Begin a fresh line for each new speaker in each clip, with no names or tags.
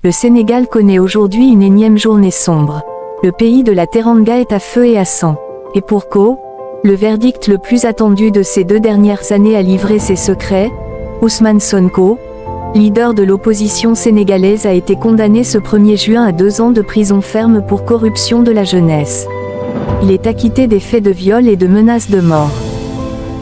Le Sénégal connaît aujourd'hui une énième journée sombre. Le pays de la Teranga est à feu et à sang. Et pour cause, le verdict le plus attendu de ces 2 dernières années a livré ses secrets. Ousmane Sonko, leader de l'opposition sénégalaise, a été condamné ce 1er juin à 2 ans de prison ferme pour corruption de la jeunesse. Il est acquitté des faits de viol et de menaces de mort.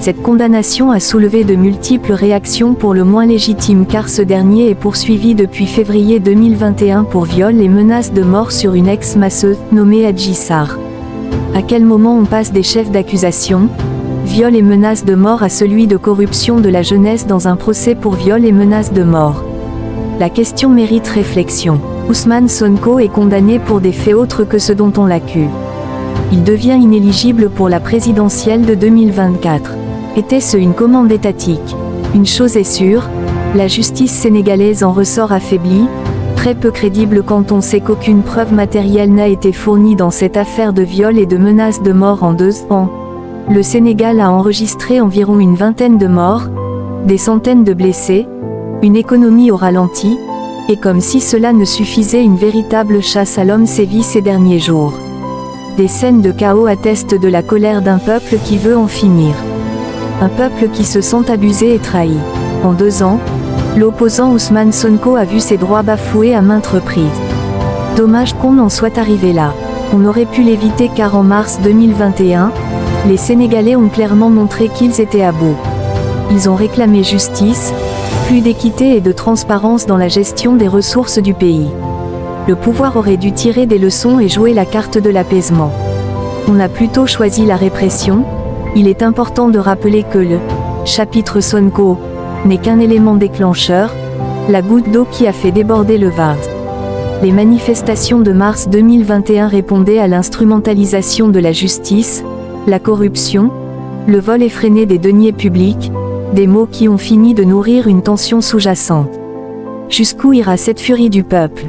Cette condamnation a soulevé de multiples réactions pour le moins légitimes, car ce dernier est poursuivi depuis février 2021 pour viol et menaces de mort sur une ex-masseuse nommée Adji Sarr. À quel moment on passe des chefs d'accusation, viol et menaces de mort, à celui de corruption de la jeunesse dans un procès pour viol et menaces de mort? La question mérite réflexion. Ousmane Sonko est condamné pour des faits autres que ceux dont on l'accuse. Il devient inéligible pour la présidentielle de 2024. Était-ce une commande étatique? Une chose est sûre, la justice sénégalaise en ressort affaiblie, très peu crédible quand on sait qu'aucune preuve matérielle n'a été fournie dans cette affaire de viol et de menaces de mort en 2 ans. Le Sénégal a enregistré environ une vingtaine de morts, des centaines de blessés, une économie au ralenti, et comme si cela ne suffisait, une véritable chasse à l'homme sévit ces derniers jours. Des scènes de chaos attestent de la colère d'un peuple qui veut en finir. Un peuple qui se sent abusé et trahi. En 2 ans, l'opposant Ousmane Sonko a vu ses droits bafoués à maintes reprises. Dommage qu'on en soit arrivé là. On aurait pu l'éviter, car en mars 2021, les Sénégalais ont clairement montré qu'ils étaient à bout. Ils ont réclamé justice, plus d'équité et de transparence dans la gestion des ressources du pays. Le pouvoir aurait dû tirer des leçons et jouer la carte de l'apaisement. On a plutôt choisi la répression. Il est important de rappeler que le chapitre Sonko n'est qu'un élément déclencheur, la goutte d'eau qui a fait déborder le vase. Les manifestations de mars 2021 répondaient à l'instrumentalisation de la justice, la corruption, le vol effréné des deniers publics, des mots qui ont fini de nourrir une tension sous-jacente. Jusqu'où ira cette furie du peuple?